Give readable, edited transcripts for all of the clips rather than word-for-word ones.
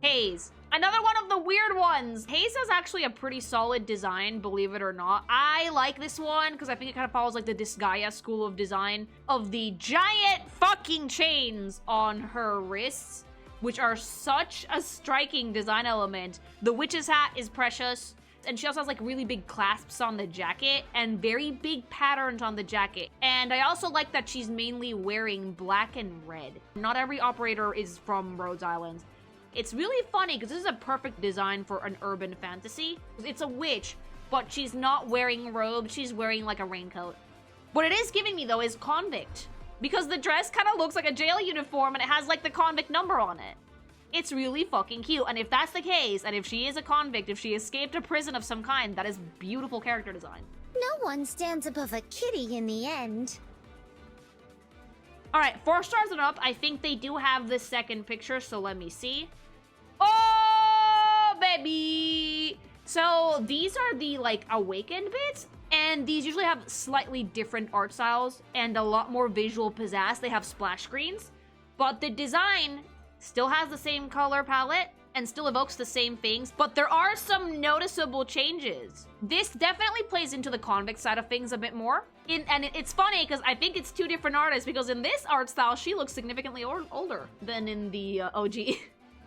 Haze. Another one of the weird ones. Haze has actually a pretty solid design, believe it or not. I like this one because I think it kind of follows like the Disgaea school of design of the giant fucking chains on her wrists, which are such a striking design element. The witch's hat is precious. And she also has like really big clasps on the jacket and very big patterns on the jacket. And I also like that she's mainly wearing black and red. Not every operator is from Rhodes Island. It's really funny because this is a perfect design for an urban fantasy. It's a witch, but she's not wearing robes. She's wearing like a raincoat. What it is giving me though is convict, because the dress kind of looks like a jail uniform and it has like the convict number on it. It's really fucking cute. And if that's the case, and if she is a convict, if she escaped a prison of some kind, that is beautiful character design. No one stands above a kitty in the end. All right, 4 stars and up. I think they do have the second picture, so let me see. Oh, baby! So these are the, like, awakened bits, and these usually have slightly different art styles and a lot more visual pizzazz. They have splash screens, but the design still has the same color palette and still evokes the same things, but there are some noticeable changes. This definitely plays into the convict side of things a bit more. And it's funny because I think it's 2 different artists, because in this art style, she looks significantly older than in the OG.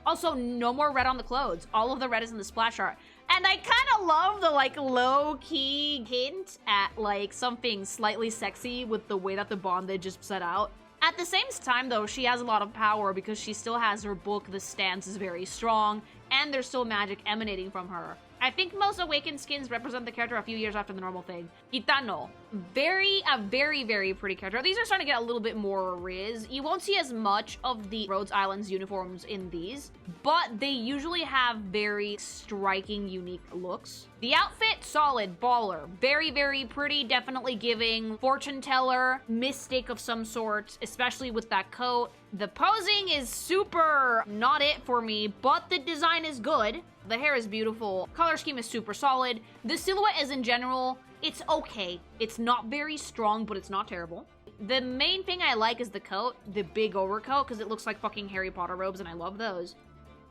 Also, no more red on the clothes. All of the red is in the splash art. And I kind of love the, like, low-key hint at, like, something slightly sexy with the way that the bondage is set out. At the same time, though, she has a lot of power because she still has her book. The stance is very strong, and there's still magic emanating from her. I think most awakened skins represent the character a few years after the normal thing. Gitano. A very, very pretty character. These are starting to get a little bit more riz. You won't see as much of the Rhodes Islands uniforms in these, but they usually have very striking, unique looks. The outfit, solid, baller. Very, very pretty, definitely giving fortune teller, mystic of some sort, especially with that coat. The posing is super not it for me, but the design is good. The hair is beautiful. Color scheme is super solid. The silhouette is in general, it's okay. It's not very strong, but it's not terrible. The main thing I like is the coat, the big overcoat, because it looks like fucking Harry Potter robes, and I love those.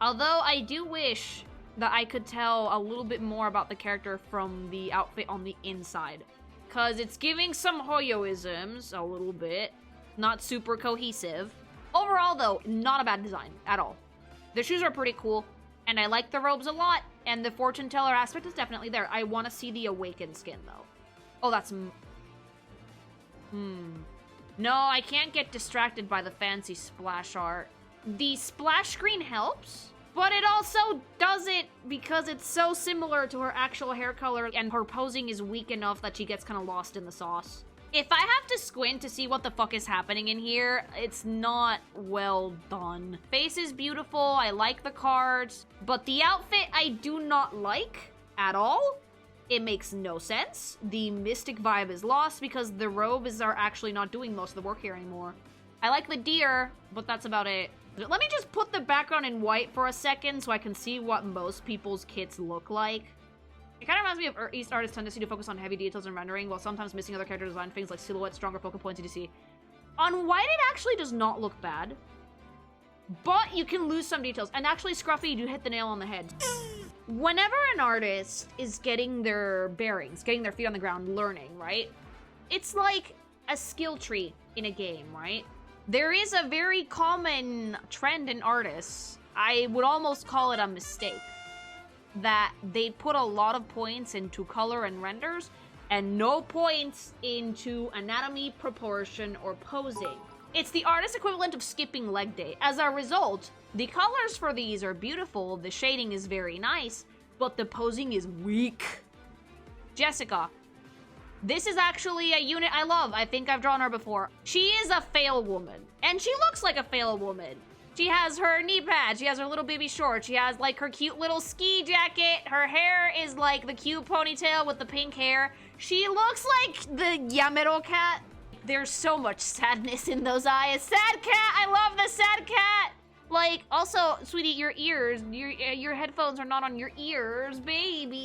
Although I do wish that I could tell a little bit more about the character from the outfit on the inside, because it's giving some Hoyoisms a little bit. Not super cohesive. Overall, though, not a bad design at all. The shoes are pretty cool. And I like the robes a lot, and the fortune teller aspect is definitely there. I want to see the awakened skin, though. Oh, that's... No, I can't get distracted by the fancy splash art. The splash screen helps, but it also does it because it's so similar to her actual hair color, and her posing is weak enough that she gets kind of lost in the sauce. If I have to squint to see what the fuck is happening in here, it's not well done. Face is beautiful, I like the cards, but the outfit I do not like at all. It makes no sense. The mystic vibe is lost because the robes are actually not doing most of the work here anymore. I like the deer, but that's about it. Let me just put the background in white for a second so I can see what most people's kits look like. It kind of reminds me of East artists' tendency to focus on heavy details and rendering, while sometimes missing other character design things like silhouette, stronger focal points, etc. On white, it actually does not look bad, but you can lose some details. And actually, Scruffy, you hit the nail on the head. Whenever an artist is getting their bearings, getting their feet on the ground, learning, right? It's like a skill tree in a game, right? There is a very common trend in artists. I would almost call it a mistake, that they put a lot of points into color and renders and no points into anatomy, proportion, or posing. It's the artist equivalent of skipping leg day. As a result, the colors for these are beautiful, the shading is very nice, but the posing is weak. Jessica. This is actually a unit I love. I think I've drawn her before. She is a fail woman, and she looks like a fail woman. She has her knee pad, she has her little baby shorts, she has like her cute little ski jacket, her hair is like the cute ponytail with the pink hair. She looks like the Yamero cat. There's so much sadness in those eyes. Sad cat, I love the sad cat. Like, also, sweetie, your ears, your headphones are not on your ears, baby.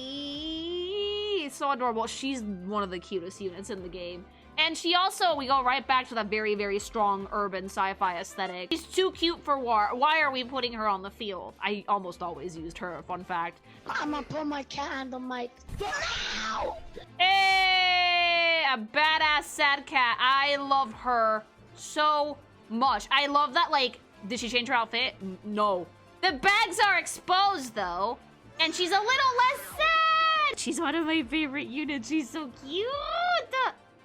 It's so adorable. She's one of the cutest units in the game. And she also, we go right back to that very, very strong urban sci-fi aesthetic. She's too cute for war. Why are we putting her on the field? I almost always used her, fun fact. I'm gonna put my cat on the mic. Hey, a badass sad cat. I love her so much. I love that, like, did she change her outfit? No. The bags are exposed, though, and she's a little less sad. She's one of my favorite units. She's so cute.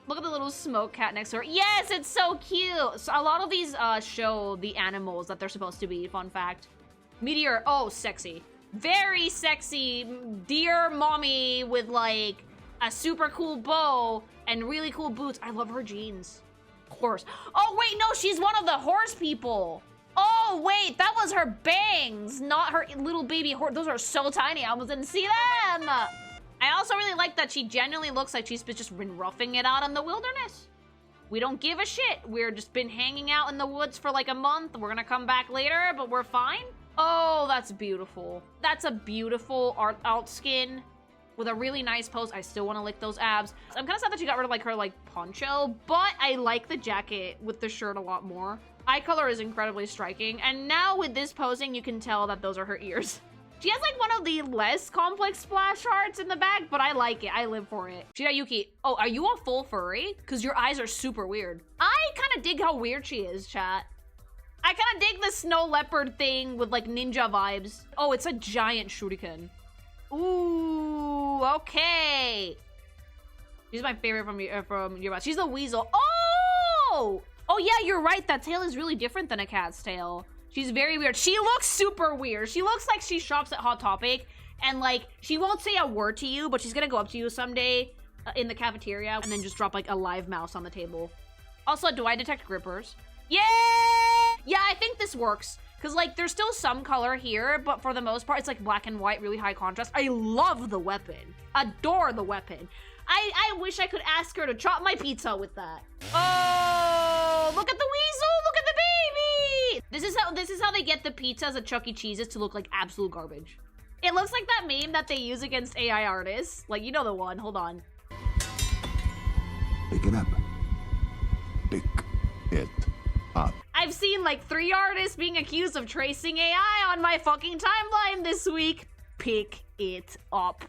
Look at the little smoke cat next to her. Yes, it's so cute. So a lot of these show the animals that they're supposed to be, fun fact. Meteor, oh, sexy. Very sexy deer mommy with like a super cool bow and really cool boots. I love her jeans. Horse. Oh, wait, no, she's one of the horse people. Oh, wait, that was her bangs, not her little baby horse. Those are so tiny, I almost didn't see them. I also really like that she genuinely looks like she's just been roughing it out in the wilderness. We don't give a shit. We're just been hanging out in the woods for like a month. We're gonna come back later, but we're fine. Oh, that's beautiful. That's a beautiful alt skin with a really nice pose. I still want to lick those abs. I'm kind of sad that she got rid of like her like poncho, but I like the jacket with the shirt a lot more. Eye color is incredibly striking, and now with this posing, you can tell that those are her ears. She has like one of the less complex splash arts in the back, but I like it. I live for it. Shirayuki, oh, are you a full furry? Because your eyes are super weird. I kind of dig how weird she is, chat. I kind of dig the snow leopard thing with like ninja vibes. Oh, it's a giant shuriken. Ooh, okay. She's my favorite from your She's the weasel. Oh! Oh yeah, you're right. That tail is really different than a cat's tail. She's very weird. She looks super weird. She looks like she shops at Hot Topic and like she won't say a word to you, but she's gonna go up to you someday in the cafeteria and then just drop like a live mouse on the table. Also, do I detect grippers? Yeah! Yeah, I think this works. Because like there's still some color here, but for the most part, it's like black and white, really high contrast. I love the weapon. Adore the weapon. I wish I could ask her to chop my pizza with that. Oh, look at the weasel, look at the baby. This is how they get the pizzas at Chuck E. Cheese's to look like absolute garbage. It looks like that meme that they use against AI artists. Like, you know the one, hold on. Pick it up. Pick it up. I've seen like 3 artists being accused of tracing AI on my fucking timeline this week. Pick it up.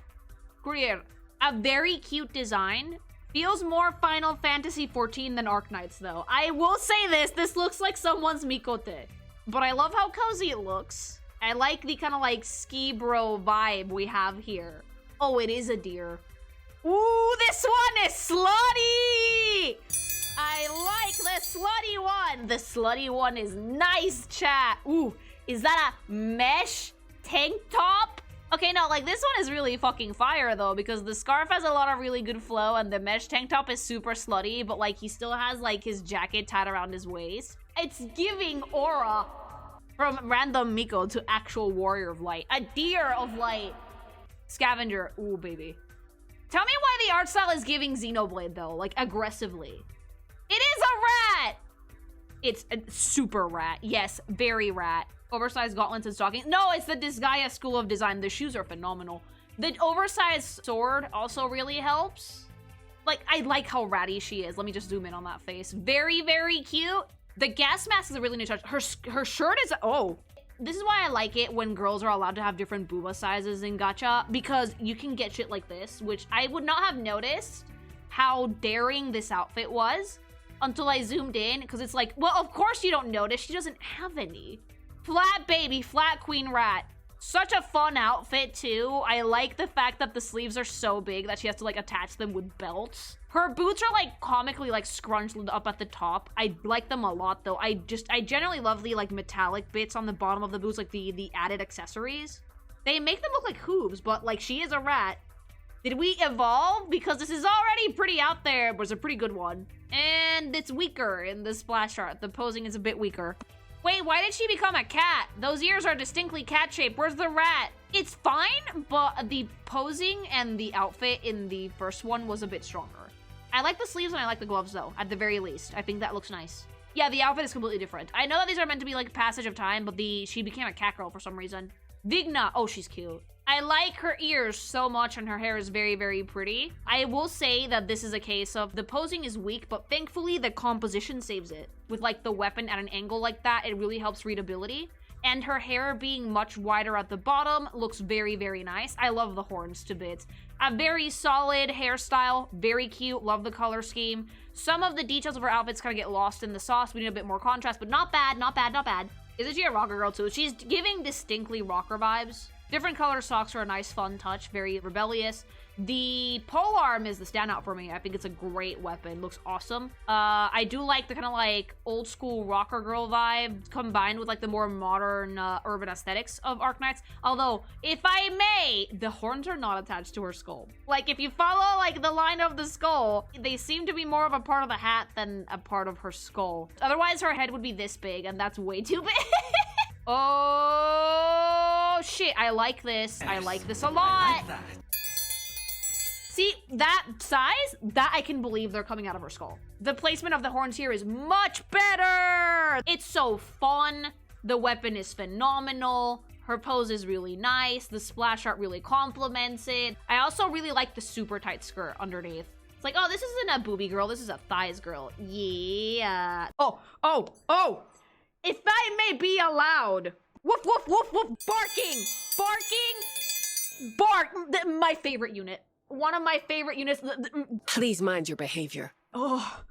Courier. A very cute design. Feels more Final Fantasy 14 than Arknights, though. I will say this looks like someone's Mikote. But I love how cozy it looks. I like the kind of like ski bro vibe we have here. Oh, it is a deer. Ooh, this one is slutty! I like the slutty one. The slutty one is nice, chat. Ooh, is that a mesh tank top? Okay, no, like this one is really fucking fire though, because the scarf has a lot of really good flow and the mesh tank top is super slutty, but like he still has like his jacket tied around his waist. It's giving aura from random Miko to actual warrior of light. A deer of light. Scavenger, ooh baby. Tell me why the art style is giving Xenoblade though, like aggressively. It is a rat! It's a super rat, yes, very rat. Oversized gauntlets and stockings. No, it's the Disgaea School of Design. The shoes are phenomenal. The oversized sword also really helps. Like, I like how ratty she is. Let me just zoom in on that face. Very, very cute. The gas mask is a really nice touch. Her shirt is, oh. This is why I like it when girls are allowed to have different booba sizes in gacha, because you can get shit like this, which I would not have noticed how daring this outfit was until I zoomed in, because it's like, well, of course you don't notice. She doesn't have any. Flat baby, flat queen rat. Such a fun outfit too. I like the fact that the sleeves are so big that she has to like attach them with belts. Her boots are like comically like scrunched up at the top. I like them a lot though. I generally love the like metallic bits on the bottom of the boots, like the added accessories. They make them look like hooves, but like she is a rat. Did we evolve? Because this is already pretty out there, but it's a pretty good one. And it's weaker in the splash art. The posing is a bit weaker. Wait, why did she become a cat? Those ears are distinctly cat-shaped. Where's the rat? It's fine, but the posing and the outfit in the first one was a bit stronger. I like the sleeves and I like the gloves, though, at the very least. I think that looks nice. Yeah, the outfit is completely different. I know that these are meant to be, like, passage of time, but she became a cat girl for some reason. Vigna. Oh, she's cute. I like her ears so much and her hair is very, very pretty. I will say that this is a case of the posing is weak, but thankfully the composition saves it. With like the weapon at an angle like that, it really helps readability. And her hair being much wider at the bottom looks very, very nice. I love the horns to bits. A very solid hairstyle, very cute, love the color scheme. Some of the details of her outfits kind of get lost in the sauce. We need a bit more contrast, but not bad, not bad, not bad. Isn't she a rocker girl too? She's giving distinctly rocker vibes. Different color socks are a nice fun touch, very rebellious. The polearm is the standout for me. I think it's a great weapon, looks awesome. I do like the kind of like old school rocker girl vibe combined with like the more modern urban aesthetics of Arknights. Although, if I may, the horns are not attached to her skull. Like if you follow like the line of the skull, they seem to be more of a part of the hat than a part of her skull. Otherwise her head would be this big and that's way too big. Oh shit, I like this. I like this a lot. See, that size, that I can believe they're coming out of her skull. The placement of the horns here is much better. It's so fun. The weapon is phenomenal. Her pose is really nice. The splash art really complements it. I also really like the super tight skirt underneath. It's like, oh, this isn't a booby girl. This is a thighs girl. Yeah. Oh. If I may be allowed. Woof, woof, woof, woof. Barking. My favorite unit. One of my favorite units. Please mind your behavior. Oh,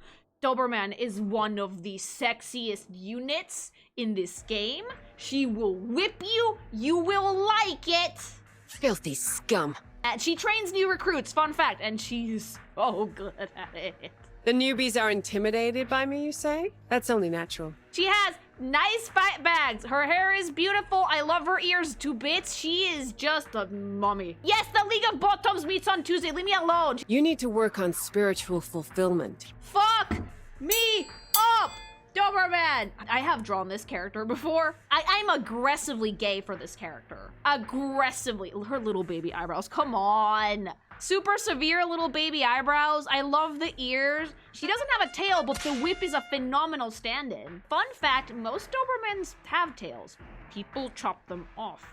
Doberman is one of the sexiest units in this game. She will whip you. You will like it. Filthy scum. And she trains new recruits, fun fact, and she's so good at it. The newbies are intimidated by me, you say? That's only natural. She has nice fat bags. Her hair is beautiful. I love her ears to bits. She is just a mummy. Yes, the League of Bottoms meets on Tuesday. Leave me alone. You need to work on spiritual fulfillment. Fuck me up, Doberman. I have drawn this character before. I'm aggressively gay for this character. Aggressively. Her little baby eyebrows. Come on. Super severe little baby eyebrows. I love the ears. She doesn't have a tail, but the whip is a phenomenal stand-in. Fun fact, most Dobermans have tails. People chop them off.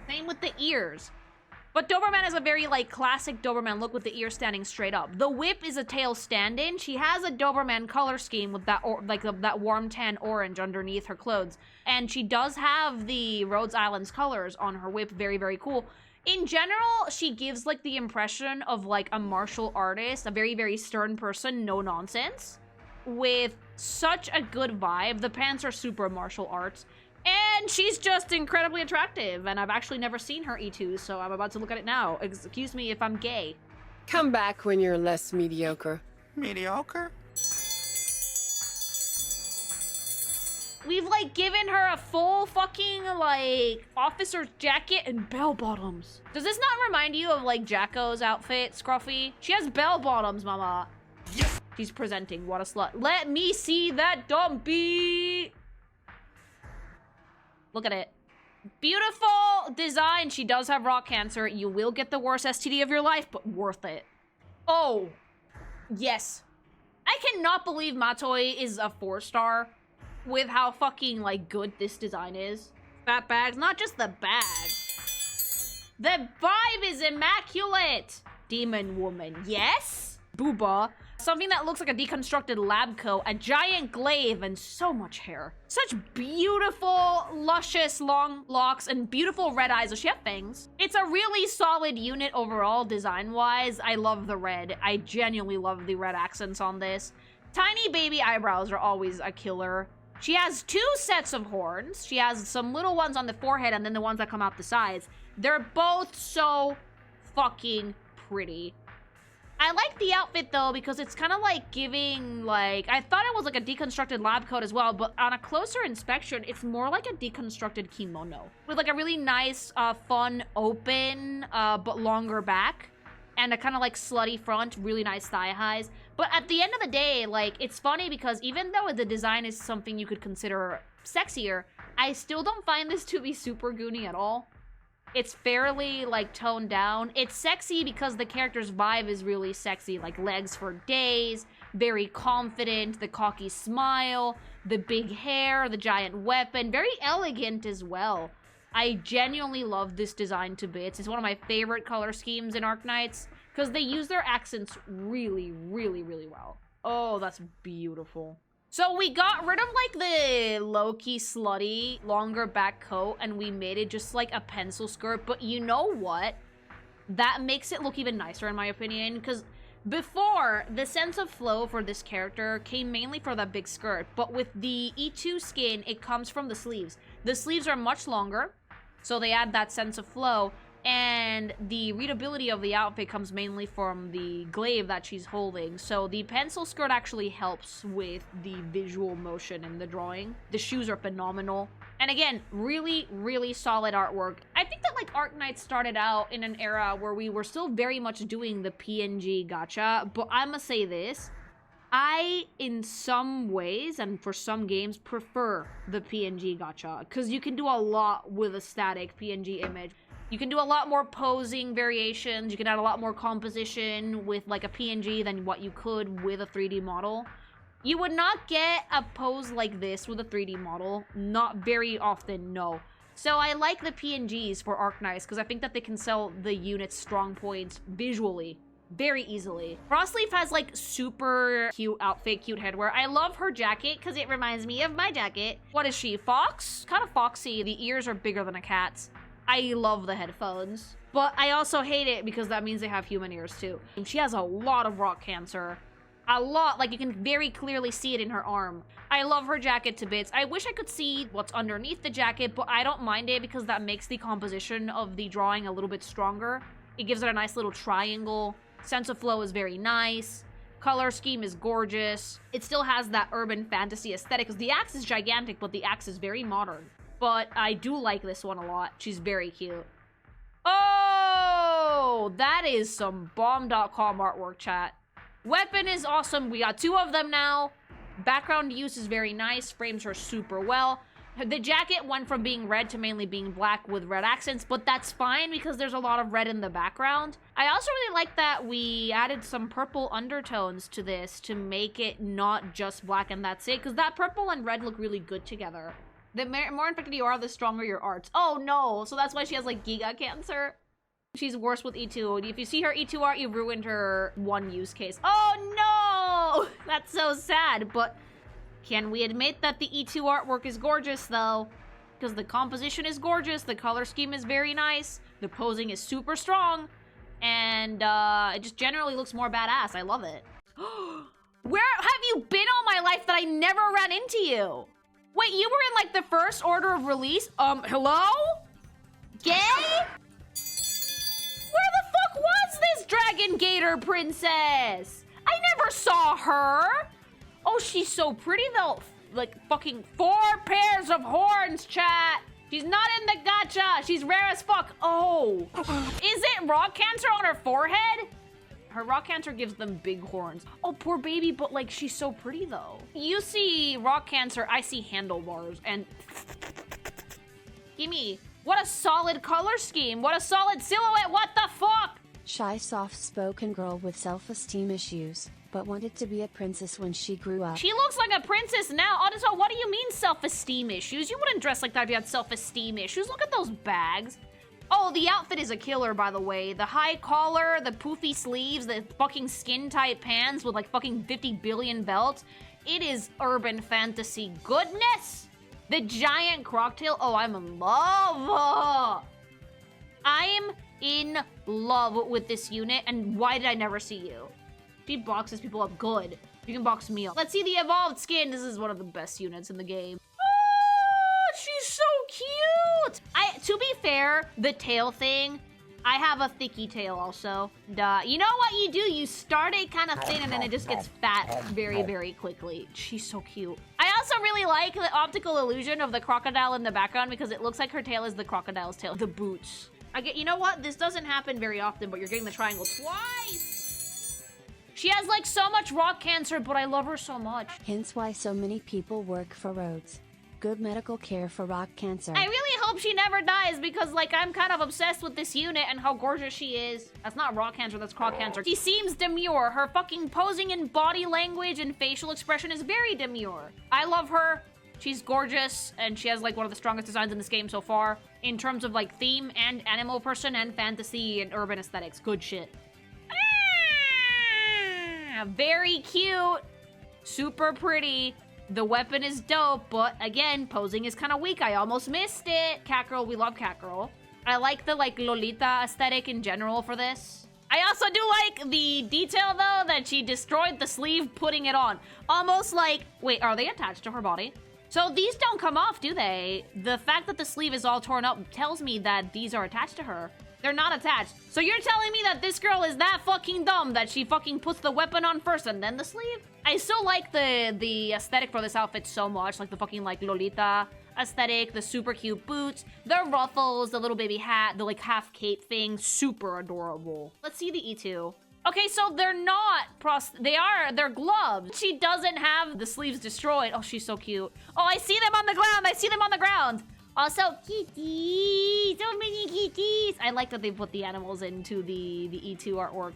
Same with the ears. But Doberman has a very like classic Doberman look with the ears standing straight up. The whip is a tail stand-in. She has a Doberman color scheme with that that warm tan orange underneath her clothes. And she does have the Rhodes Islands colors on her whip. Very, very cool. In general, she gives like the impression of like a martial artist, a very, very stern person, no nonsense, with such a good vibe. The pants are super martial arts, and she's just incredibly attractive. And I've actually never seen her E2, so I'm about to look at it now. Excuse me if I'm gay. Come back when you're less mediocre. Mediocre? We've like given her a full fucking like officer's jacket and bell bottoms. Does this not remind you of like Jacko's outfit, Scruffy? She has bell bottoms, mama. Yes. She's presenting, what a slut. Let me see that dumpy. Look at it. Beautiful design. She does have rock cancer. You will get the worst STD of your life, but worth it. Oh, yes. I cannot believe Matoi is a 4-star. With how fucking, like, good this design is. Fat bags, not just the bags. The vibe is immaculate! Demon woman, yes? Booba. Something that looks like a deconstructed lab coat, a giant glaive, and so much hair. Such beautiful, luscious, long locks, and beautiful red eyes. Does she have fangs? It's a really solid unit overall, design-wise. I love the red. I genuinely love the red accents on this. Tiny baby eyebrows are always a killer. She has 2 sets of horns. She has some little ones on the forehead and then the ones that come out the sides. They're both so fucking pretty. I like the outfit though because it's kind of like giving like, I thought it was like a deconstructed lab coat as well, but on a closer inspection, it's more like a deconstructed kimono. With like a really nice, fun, open, but longer back. And a kind of like slutty front, really nice thigh highs. But at the end of the day, like, it's funny because even though the design is something you could consider sexier, I still don't find this to be super goony at all. It's fairly, like, toned down. It's sexy because the character's vibe is really sexy, like legs for days, very confident, the cocky smile, the big hair, the giant weapon, very elegant as well. I genuinely love this design to bits. It's one of my favorite color schemes in Arknights because they use their accents really, really, really well. Oh, that's beautiful. So we got rid of like the low-key slutty longer back coat and we made it just like a pencil skirt. But you know what? That makes it look even nicer in my opinion, because before, the sense of flow for this character came mainly for that big skirt, but with the E2 skin, it comes from the sleeves. The sleeves are much longer, so they add that sense of flow, and the readability of the outfit comes mainly from the glaive that she's holding. So the pencil skirt actually helps with the visual motion in the drawing. The shoes are phenomenal. And again, really, really solid artwork. I think that like Arknights started out in an era where we were still very much doing the PNG gacha, but I must say this. I, in some ways, and for some games, prefer the PNG gacha, because you can do a lot with a static PNG image. You can do a lot more posing variations, you can add a lot more composition with like a PNG than what you could with a 3D model. You would not get a pose like this with a 3D model. Not very often, no. So I like the PNGs for Arknights because I think that they can sell the unit's strong points visually very easily. Frostleaf has like super cute outfit, cute headwear. I love her jacket because it reminds me of my jacket. What is she, fox? Kind of foxy. The ears are bigger than a cat's. I love the headphones. But I also hate it because that means they have human ears too. And she has a lot of rock cancer. A lot, like you can very clearly see it in her arm. I love her jacket to bits. I wish I could see what's underneath the jacket, but I don't mind it because that makes the composition of the drawing a little bit stronger. It gives it a nice little triangle. Sense of flow is very nice. Color scheme is gorgeous. It still has that urban fantasy aesthetic because the axe is gigantic, but the axe is very modern. But I do like this one a lot. She's very cute. Oh, that is some bomb.com artwork, chat. Weapon is awesome. We got 2 of them now. Background use is very nice. Frames her super well. The jacket went from being red to mainly being black with red accents, but that's fine because there's a lot of red in the background. I also really like that we added some purple undertones to this to make it not just black and that's it, because that purple and red look really good together. The more infected you are, the stronger your arts. Oh no, so that's why she has like giga cancer. She's worse with E2. If you see her E2 art, you ruined her one use case. Oh no! That's so sad, but can we admit that the E2 artwork is gorgeous though? Because the composition is gorgeous, the color scheme is very nice, the posing is super strong, and it just generally looks more badass. I love it. Where have you been all my life that I never ran into you? Wait, you were in like the first order of release? Hello? Gay? Where the fuck was this Dragon Gator princess? I never saw her. Oh, she's so pretty though. Like fucking 4 pairs of horns, chat. She's not in the gacha. She's rare as fuck. Oh, is it rock cancer on her forehead? Her rock cancer gives them big horns. Oh, poor baby, but like she's so pretty though. You see rock cancer, I see handlebars and gimme. What a solid color scheme. What a solid silhouette. What the fuck? Shy, soft-spoken girl with self-esteem issues, but wanted to be a princess when she grew up. She looks like a princess now. Also, what do you mean self-esteem issues? You wouldn't dress like that if you had self-esteem issues. Look at those bags. Oh, the outfit is a killer, by the way. The high collar, the poofy sleeves, the fucking skin-tight pants with like fucking 50 billion belts. It is urban fantasy goodness. The giant croctail. Oh, I'm in love. I'm in love with this unit, and why did I never see you? She boxes people up good. You can box me up. Let's see the evolved skin. This is one of the best units in the game. Oh, she's so cute. To be fair, the tail thing, I have a thicky tail also. You know what you do? You start it kind of thin and then it just gets fat very, very quickly. She's so cute. I also really like the optical illusion of the crocodile in the background because it looks like her tail is the crocodile's tail. The boots. You know what? This doesn't happen very often, but you're getting the triangle twice. She has like so much rock cancer, but I love her so much. Hence why so many people work for roads. Good medical care for rock cancer. I really hope she never dies because like I'm kind of obsessed with this unit and how gorgeous she is. That's not rock cancer, that's croc cancer. She seems demure. Her fucking posing and body language and facial expression is very demure. I love her. She's gorgeous, and she has like one of the strongest designs in this game so far in terms of like theme and animal person and fantasy and urban aesthetics. Good shit. Very cute. Super pretty. The weapon is dope, but again, posing is kind of weak. I almost missed it. Catgirl, we love Catgirl. I like the like Lolita aesthetic in general for this. I also do like the detail though that she destroyed the sleeve putting it on. Almost like, wait, are they attached to her body? So these don't come off, do they? The fact that the sleeve is all torn up tells me that these are attached to her. They're not attached. So you're telling me that this girl is that fucking dumb that she fucking puts the weapon on first and then the sleeve? I still like the aesthetic for this outfit so much. Like the fucking like Lolita aesthetic, the super cute boots, the ruffles, the little baby hat, the like half cape thing. Super adorable. Let's see the E2. Okay, so they're not they're gloves. She doesn't have the sleeves destroyed. Oh, she's so cute. Oh, I see them on the ground. I see them on the ground. Also, kitties, so many kitties. I like that they put the animals into the E2 artwork.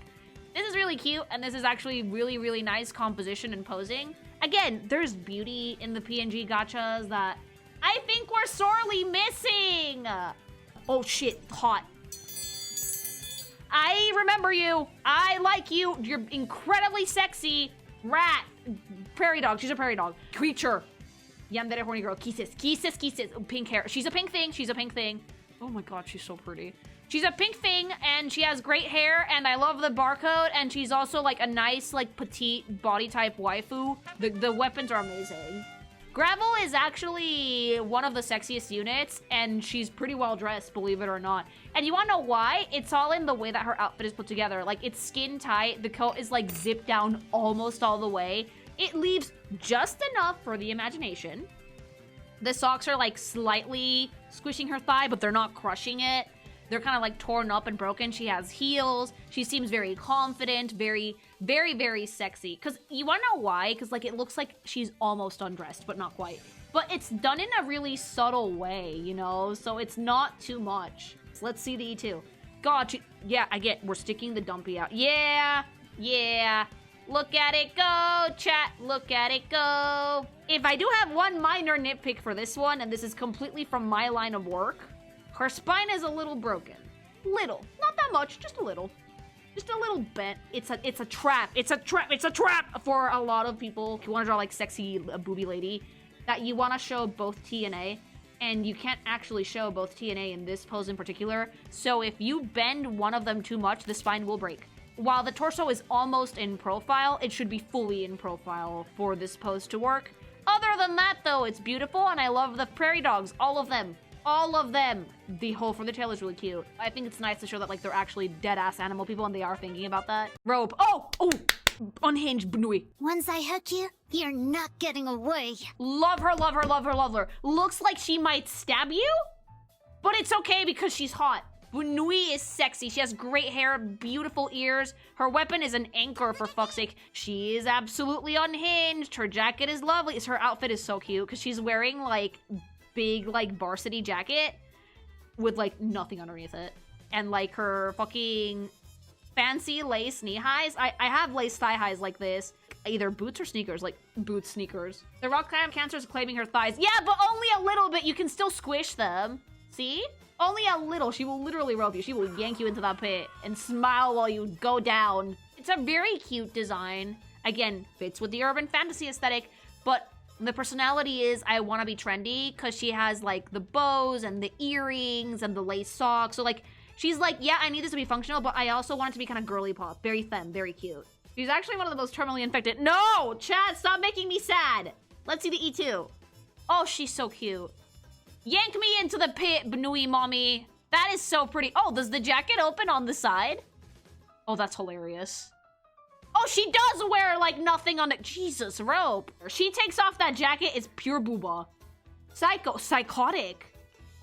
This is really cute, and this is actually really, really nice composition and posing. Again, there's beauty in the PNG gachas that I think we're sorely missing. Oh shit, hot. I remember you. I like you. You're incredibly sexy. Rat. Prairie dog. She's a prairie dog. Creature. Yandere horny girl. Kisses. Kisses, kisses. Pink hair. She's a pink thing. She's a pink thing. Oh my god, she's so pretty. She's a pink thing, and she has great hair, and I love the barcode, and she's also like a nice, like, petite body type waifu. The weapons are amazing. Gravel is actually one of the sexiest units, and she's pretty well dressed, believe it or not. And you wanna know why? It's all in the way that her outfit is put together. Like, it's skin tight, the coat is like zipped down almost all the way. It leaves just enough for the imagination. The socks are like slightly squishing her thigh, but they're not crushing it. They're kind of like torn up and broken. She has heels. She seems very confident, very, very, very sexy. Because you want to know why? Because like it looks like she's almost undressed, but not quite. But it's done in a really subtle way, you know? So it's not too much. So let's see the E2. God, yeah, we're sticking the dumpy out. Yeah, yeah. Look at it go, chat. Look at it go. If I do have one minor nitpick for this one, and this is completely from my line of work, her spine is a little broken. Little. Not that much, just a little. Just a little bent. It's a trap. It's a trap. It's a trap for a lot of people who want to draw like sexy booby lady. That you want to show both T and A. And you can't actually show both T and A in this pose in particular. So if you bend one of them too much, the spine will break. While the torso is almost in profile, it should be fully in profile for this pose to work. Other than that, though, it's beautiful, and I love the prairie dogs. All of them. All of them. The hole for the tail is really cute. I think it's nice to show that, like, they're actually dead-ass animal people, and they are thinking about that. Rope. Oh! Oh! Unhinged Bnui. Once I hook you, you're not getting away. Love her, love her, love her, love her. Looks like she might stab you, but it's okay because she's hot. Bnui is sexy. She has great hair, beautiful ears. Her weapon is an anchor, for fuck's sake. She is absolutely unhinged. Her jacket is lovely. Her outfit is so cute because she's wearing, like, big, like, varsity jacket with, like, nothing underneath it. And, like, her fucking fancy lace knee-highs. I have lace thigh-highs like this. Either boots or sneakers, like, boots, sneakers. The rock clam cancer is claiming her thighs. Yeah, but only a little bit. You can still squish them. See? Only a little. She will literally rope you. She will yank you into that pit and smile while you go down. It's a very cute design. Again, fits with the urban fantasy aesthetic, but the personality is I want to be trendy because she has like the bows and the earrings and the lace socks. So like, she's like, yeah, I need this to be functional, but I also want it to be kind of girly pop. Very femme, very cute. She's actually one of the most terminally infected. No, Chad, stop making me sad. Let's see the E2. Oh, she's so cute. Yank me into the pit, Bnui mommy. That is so pretty. Oh, does the jacket open on the side? Oh, that's hilarious. Oh, she does wear, like, nothing on it. Jesus, rope. She takes off that jacket. It's pure booba. Psychotic.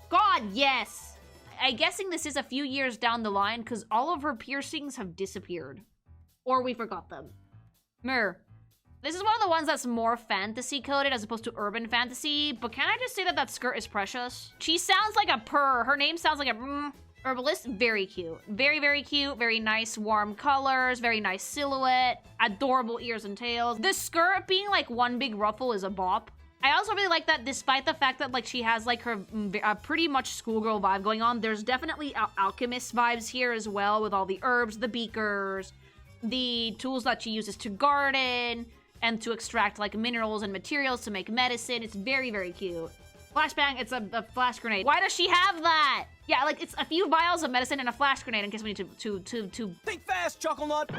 God, yes. I'm guessing this is a few years down the line because all of her piercings have disappeared. Or we forgot them. Myrrh. This is one of the ones that's more fantasy coded as opposed to urban fantasy, but can I just say that that skirt is precious? She sounds like a purr. Her name sounds like a herbalist. Very cute. Very, very cute. Very nice warm colors. Very nice silhouette. Adorable ears and tails. The skirt being like one big ruffle is a bop. I also really like that despite the fact that, like, she has, like, her pretty much schoolgirl vibe going on, there's definitely alchemist vibes here as well with all the herbs, the beakers, the tools that she uses to garden, and to extract, like, minerals and materials to make medicine. It's very, very cute. Flashbang, it's a flash grenade. Why does she have that? Yeah, like, it's a few vials of medicine and a flash grenade in case we need to... Think fast, Chuckle Nut!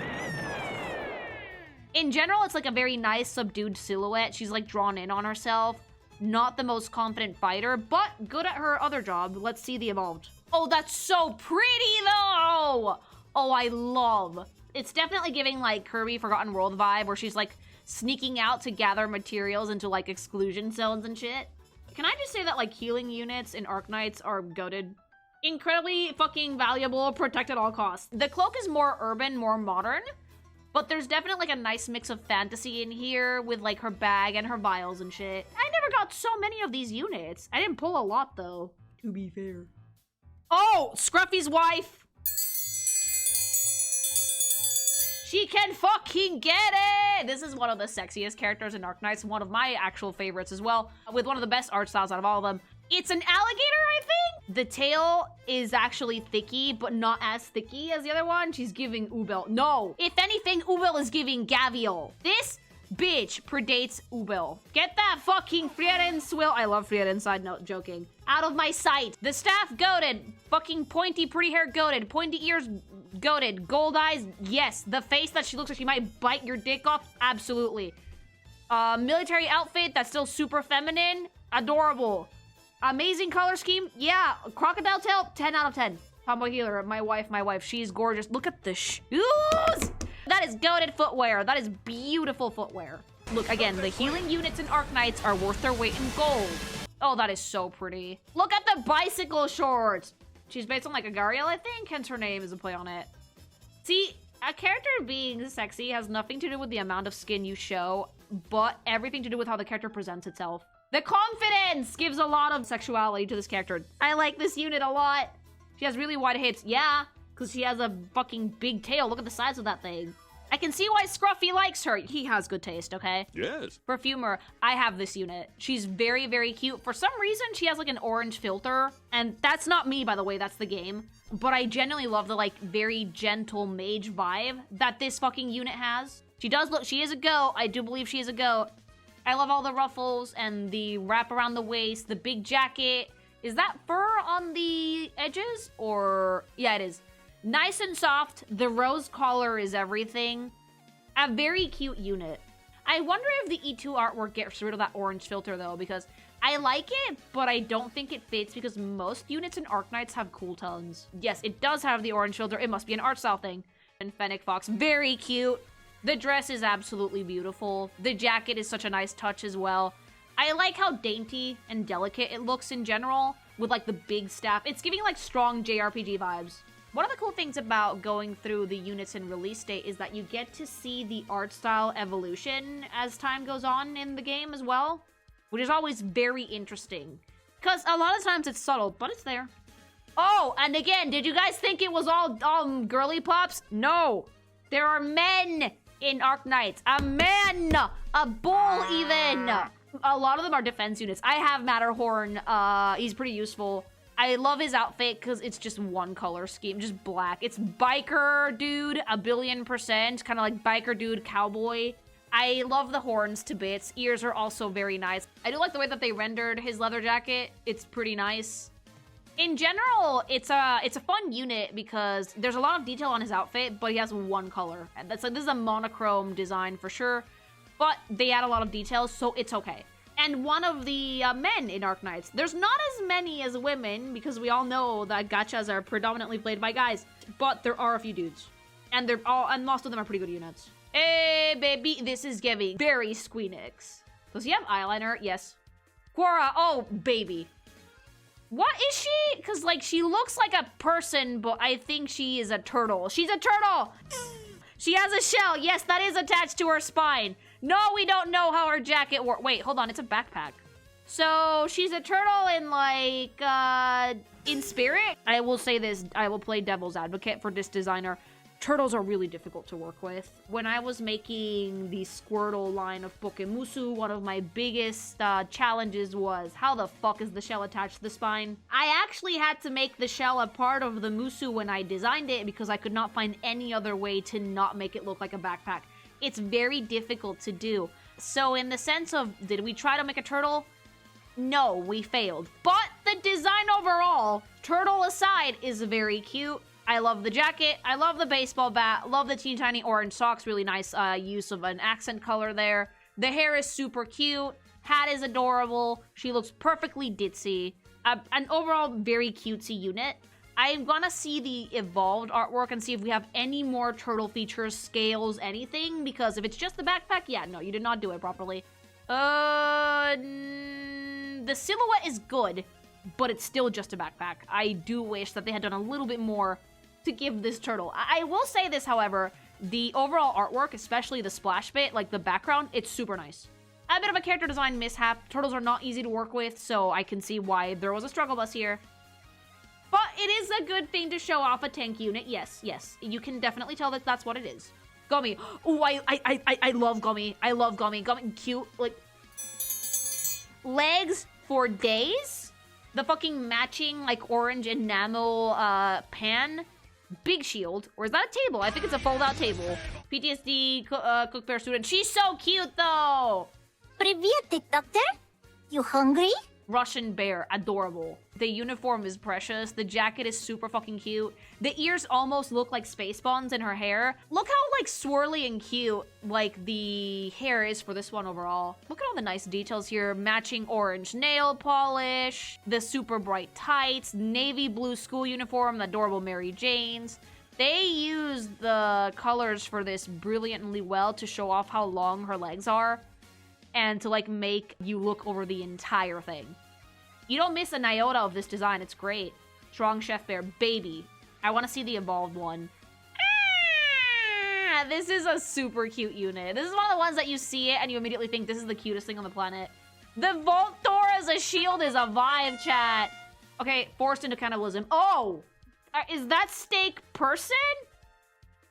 In general, it's like a very nice, subdued silhouette. She's like drawn in on herself. Not the most confident fighter, but good at her other job. Let's see the evolved. Oh, that's so pretty, though! Oh, I love. It's definitely giving, like, Kirby Forgotten World vibe, where she's, like, sneaking out to gather materials into, like, exclusion zones and shit. Can I just say that, like, healing units in Arknights are goated? Incredibly fucking valuable, protect at all costs. The cloak is more urban, more modern. But there's definitely, like, a nice mix of fantasy in here with, like, her bag and her vials and shit. I never got so many of these units. I didn't pull a lot, though, to be fair. Oh, Scruffy's wife! She can fucking get it! This is one of the sexiest characters in Arknights, one of my actual favorites as well, with one of the best art styles out of all of them. It's an alligator, I think? The tail is actually thicky, but not as thicky as the other one. She's giving Ubel. No! If anything, Ubel is giving Gavial. This bitch predates Ubel. Get that fucking Frieren swill. I love Frieren, side note, joking. Out of my sight. The staff goated. Fucking pointy, pretty hair goated. Pointy ears goated. Gold eyes, yes. The face that she looks like she might bite your dick off, absolutely. Military outfit that's still super feminine, adorable. Amazing color scheme, yeah. Crocodile tail, 10 out of 10. Tomboy healer, my wife, she's gorgeous. Look at the shoes! That is goated footwear. That is beautiful footwear. Look, again, the healing units in Arknights are worth their weight in gold. Oh, that is so pretty. Look at the bicycle shorts. She's based on, like, a Gavial, I think, hence her name is a play on it. See, a character being sexy has nothing to do with the amount of skin you show, but everything to do with how the character presents itself. The confidence gives a lot of sexuality to this character. I like this unit a lot. She has really wide hips. Yeah, because she has a fucking big tail. Look at the size of that thing. I can see why Scruffy likes her. He has good taste, okay? Yes. Perfumer, I have this unit. She's very, very cute. For some reason, she has like an orange filter. And that's not me, by the way. That's the game. But I genuinely love the like very gentle mage vibe that this fucking unit has. She does look, she is a goat. I do believe she is a goat. I love all the ruffles and the wrap around the waist, the big jacket. Is that fur on the edges? Or, yeah, it is. Nice and soft. The rose collar is everything. A very cute unit. I wonder if the E2 artwork gets rid of that orange filter, though, because I like it, but I don't think it fits because most units in Arknights have cool tones. Yes, it does have the orange filter. It must be an art style thing. And Fennec Fox, very cute. The dress is absolutely beautiful. The jacket is such a nice touch as well. I like how dainty and delicate it looks in general with like the big staff. It's giving like strong JRPG vibes. One of the cool things about going through the units in release date is that you get to see the art style evolution as time goes on in the game as well, which is always very interesting. Because a lot of times it's subtle, but it's there. Oh, and again, did you guys think it was all girly pops? No. There are men in Arknights. A man! A bull, even! A lot of them are defense units. I have Matterhorn. He's pretty useful. I love his outfit because it's just one color scheme, just black. It's biker dude, 1,000,000%, kind of like biker dude cowboy. I love the horns to bits. Ears are also very nice. I do like the way that they rendered his leather jacket. It's pretty nice. In general, it's a fun unit because there's a lot of detail on his outfit, but he has one color. And that's like, this is a monochrome design for sure, but they add a lot of details, so it's okay. And one of the men in Arknights, there's not as many as women because we all know that gachas are predominantly played by guys, but there are a few dudes, and most of them are pretty good units. Hey, baby, this is giving very Squeenix. Does he have eyeliner? Yes. Cuora, oh, baby. What is she? Because, like, she looks like a person, but I think she is a turtle. She's a turtle! She has a shell. Yes, that is attached to her spine. No, we don't know how her jacket works. Wait, hold on. It's a backpack. So, she's a turtle in, like, in spirit? I will say this. I will play devil's advocate for this designer. Turtles are really difficult to work with. When I was making the Squirtle line of Pokémon, one of my biggest challenges was how the fuck is the shell attached to the spine? I actually had to make the shell a part of the Mousse when I designed it because I could not find any other way to not make it look like a backpack. It's very difficult to do. So in the sense of, did we try to make a turtle? No, we failed. But the design overall, turtle aside, is very cute. I love the jacket, I love the baseball bat, love the teeny tiny orange socks, really nice use of an accent color there. The hair is super cute, hat is adorable, she looks perfectly ditzy. An overall very cutesy unit. I'm gonna see the evolved artwork and see if we have any more turtle features, scales, anything, because if it's just the backpack, yeah, no, you did not do it properly. The silhouette is good, but it's still just a backpack. I do wish that they had done a little bit more to give this turtle. I will say this, however, the overall artwork, especially the splash bit, like the background, it's super nice. A bit of a character design mishap. Turtles are not easy to work with, so I can see why there was a struggle bus here. But it is a good thing to show off a tank unit. Yes, yes. You can definitely tell that that's what it is. Gummy. Oh, I love Gummy. I love Gummy. Gummy, cute. Like, legs for days. The fucking matching, like, orange enamel pan. Big shield. Or is that a table? I think it's a fold-out table. PTSD cook bear student. She's so cute, though! Привет, doctor? You hungry? Russian bear. Adorable. The uniform is precious. The jacket is super fucking cute. The ears almost look like space buns in her hair. Look how, like, swirly and cute, like, the hair is for this one overall. Look at all the nice details here. Matching orange nail polish, the super bright tights, navy blue school uniform, the adorable Mary Janes. They use the colors for this brilliantly well to show off how long her legs are and to, like, make you look over the entire thing. You don't miss an iota of this design. It's great. Strong Chef Bear. Baby. I want to see the evolved one. Ah, this is a super cute unit. This is one of the ones that you see it and you immediately think this is the cutest thing on the planet. The Vault Door as a shield is a vibe, chat. Okay, forced into cannibalism. Oh! Is that steak person?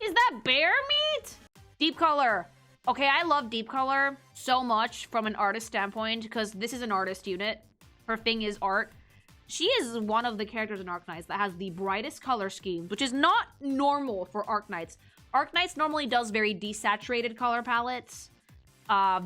Is that bear meat? Deepcolor. Okay, I love Deepcolor so much from an artist standpoint because this is an artist unit. Her thing is art. She is one of the characters in Arknights that has the brightest color scheme, which is not normal for Arknights. Arknights normally does very desaturated color palettes.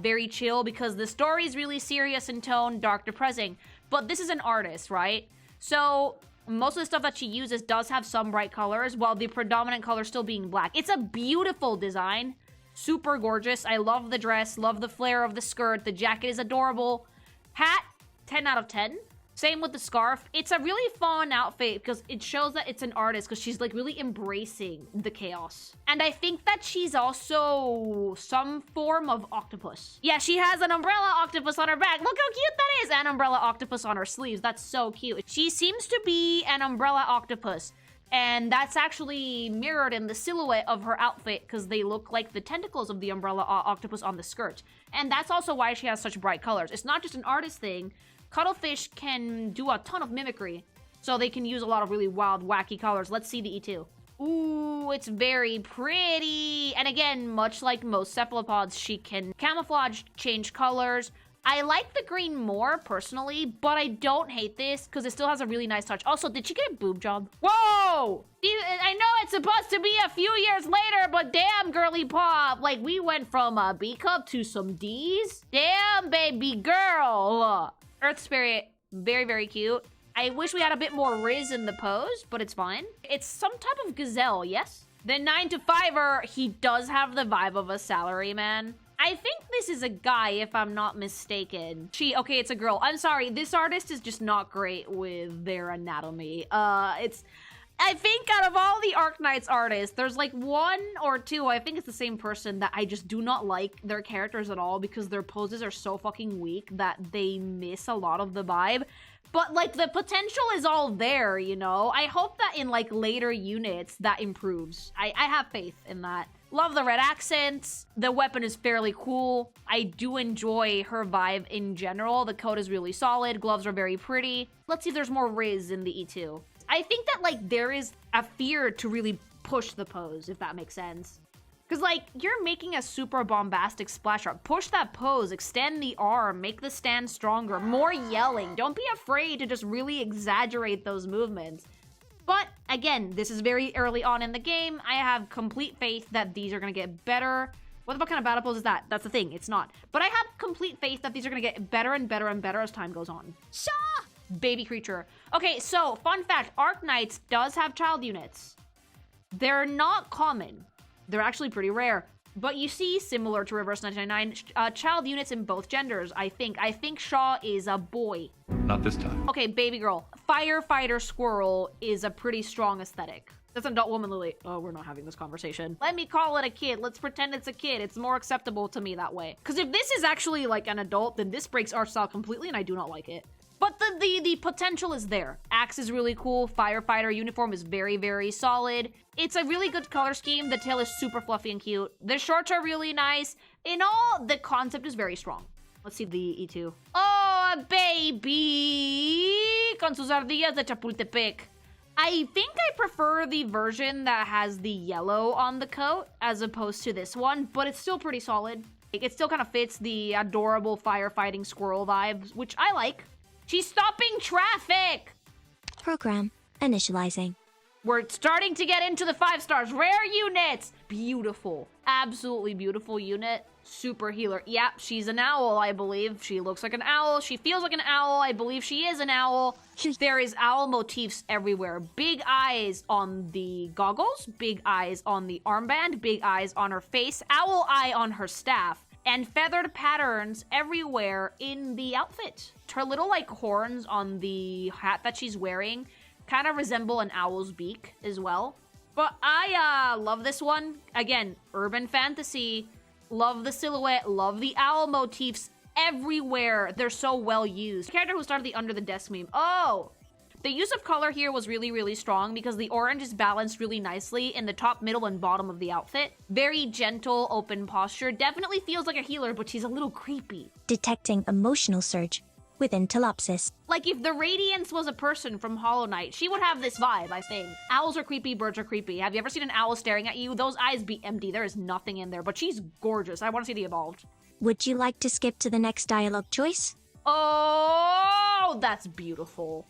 Very chill because the story is really serious in tone, dark, depressing. But this is an artist, right? So most of the stuff that she uses does have some bright colors, while the predominant color still being black. It's a beautiful design. Super gorgeous. I love the dress, love the flare of the skirt. The jacket is adorable. Hat, 10 out of 10. Same with the scarf. It's a really fun outfit because it shows that it's an artist because she's like really embracing the chaos. And I think that she's also some form of octopus. Yeah, she has an umbrella octopus on her back. Look how cute that is. An umbrella octopus on her sleeves. That's so cute. She seems to be an umbrella octopus. And that's actually mirrored in the silhouette of her outfit because they look like the tentacles of the umbrella octopus on the skirt. And that's also why she has such bright colors. It's not just an artist thing. Cuttlefish can do a ton of mimicry, so they can use a lot of really wild, wacky colors. Let's see the E2. Ooh, it's very pretty. And again, much like most cephalopods, she can camouflage, change colors. I like the green more, personally, but I don't hate this because it still has a really nice touch. Also, did she get a boob job? Whoa! I know it's supposed to be a few years later, but damn, girly pop. Like, we went from a B cup to some D's. Damn, baby girl. Earthspirit, very, very cute. I wish we had a bit more Riz in the pose, but it's fine. It's some type of gazelle, yes? The 9-to-5er, he does have the vibe of a salaryman. I think this is a guy, if I'm not mistaken. Okay, it's a girl. I'm sorry, this artist is just not great with their anatomy. I think out of all the Arknights artists, there's like one or two, I think it's the same person, that I just do not like their characters at all because their poses are so fucking weak that they miss a lot of the vibe. But like the potential is all there, you know? I hope that in like later units that improves. I have faith in that. Love the red accents. The weapon is fairly cool. I do enjoy her vibe in general. The coat is really solid. Gloves are very pretty. Let's see if there's more Riz in the E2. I think that like there is a fear to really push the pose, if that makes sense. Because, like, you're making a super bombastic splash art. Push that pose, extend the arm, make the stand stronger, more yelling. Don't be afraid to just really exaggerate those movements. But, again, this is very early on in the game. I have complete faith that these are going to get better. What the fuck kind of battle pose is that? That's the thing, it's not. But I have complete faith that these are going to get better and better and better as time goes on. Shaw! Baby creature. Okay, so, fun fact, Arknights does have child units. They're not common. They're actually pretty rare. But you see, similar to Reverse 1999, child units in both genders, I think. I think Shaw is a boy. Not this time. Okay, baby girl. Firefighter squirrel is a pretty strong aesthetic. That's an adult woman, Lily. Oh, we're not having this conversation. Let me call it a kid. Let's pretend it's a kid. It's more acceptable to me that way. Because if this is actually like an adult, then this breaks art style completely and I do not like it. But the potential is there. Axe is really cool. Firefighter uniform is very, very solid. It's a really good color scheme. The tail is super fluffy and cute. The shorts are really nice. In all, the concept is very strong. Let's see the E2. Oh, baby! Con sus ardillas de Chapultepec. I think I prefer the version that has the yellow on the coat as opposed to this one, but it's still pretty solid. It still kind of fits the adorable firefighting squirrel vibes, which I like. She's stopping traffic! Program initializing. We're starting to get into the 5 stars. Rare units! Beautiful. Absolutely beautiful unit. Super healer. Yep, she's an owl, I believe. She looks like an owl. She feels like an owl. I believe she is an owl. There is owl motifs everywhere. Big eyes on the goggles. Big eyes on the armband. Big eyes on her face. Owl eye on her staff. And feathered patterns everywhere in the outfit. Her little, like, horns on the hat that she's wearing kind of resemble an owl's beak as well. But I love this one. Again, urban fantasy. Love the silhouette. Love the owl motifs everywhere. They're so well used. The character who started the under the desk meme. Oh! The use of color here was really, really strong because the orange is balanced really nicely in the top, middle, and bottom of the outfit. Very gentle, open posture. Definitely feels like a healer, but she's a little creepy. Detecting emotional surge within Ptilopsis. Like if the Radiance was a person from Hollow Knight, she would have this vibe, I think. Owls are creepy, birds are creepy. Have you ever seen an owl staring at you? Those eyes be empty. There is nothing in there, but she's gorgeous. I want to see the evolved. Would you like to skip to the next dialogue choice? Oh, that's beautiful.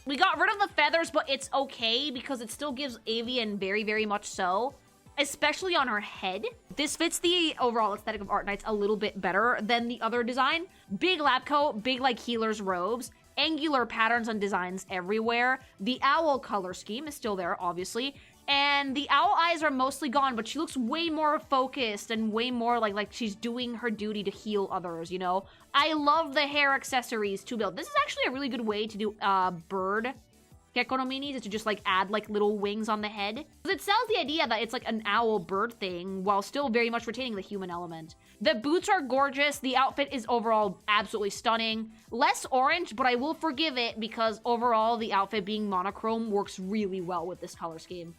We got rid of the feathers, but it's okay because it still gives Avian very, very much so. Especially on her head. This fits the overall aesthetic of Arknights a little bit better than the other design. Big lab coat, big like healer's robes, angular patterns and designs everywhere. The owl color scheme is still there, obviously. And the owl eyes are mostly gone, but she looks way more focused and way more like she's doing her duty to heal others, you know? I love the hair accessories to build. This is actually a really good way to do bird Gekkono minis, is to just like add like little wings on the head. It sells the idea that it's like an owl bird thing while still very much retaining the human element. The boots are gorgeous. The outfit is overall absolutely stunning. Less orange, but I will forgive it because overall the outfit being monochrome works really well with this color scheme.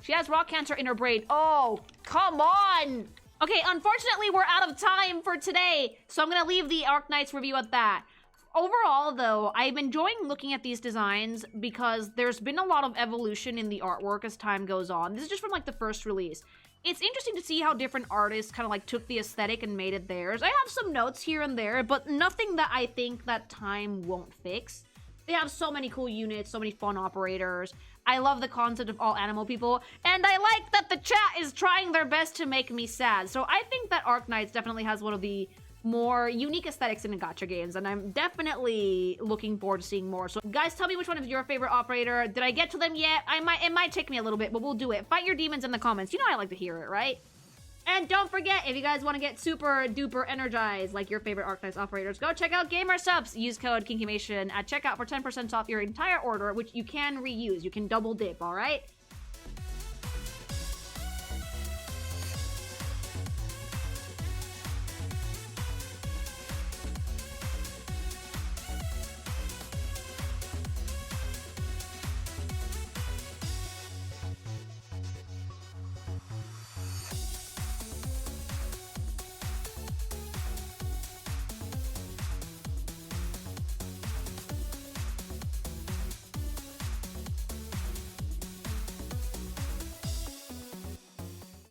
She has rock cancer in her braid. Oh, come on! Okay, unfortunately we're out of time for today, so I'm gonna leave the Arknights review at that. Overall, though, I'm enjoying looking at these designs because there's been a lot of evolution in the artwork as time goes on. This is just from, like, the first release. It's interesting to see how different artists kind of, like, took the aesthetic and made it theirs. I have some notes here and there, but nothing that I think that time won't fix. They have so many cool units, so many fun operators. I love the concept of all animal people, and I like that the chat is trying their best to make me sad. So I think that Arknights definitely has one of the more unique aesthetics in gacha games, and I'm definitely looking forward to seeing more. So guys, tell me which one is your favorite operator. Did I get to them yet? It might take me a little bit, but we'll do it. Fight your demons in the comments. You know I like to hear it, right? And don't forget, if you guys want to get super duper energized like your favorite Arknights operators, go check out Gamer Subs. Use code KINKYMATION at checkout for 10% off your entire order, which you can reuse. You can double dip, all right?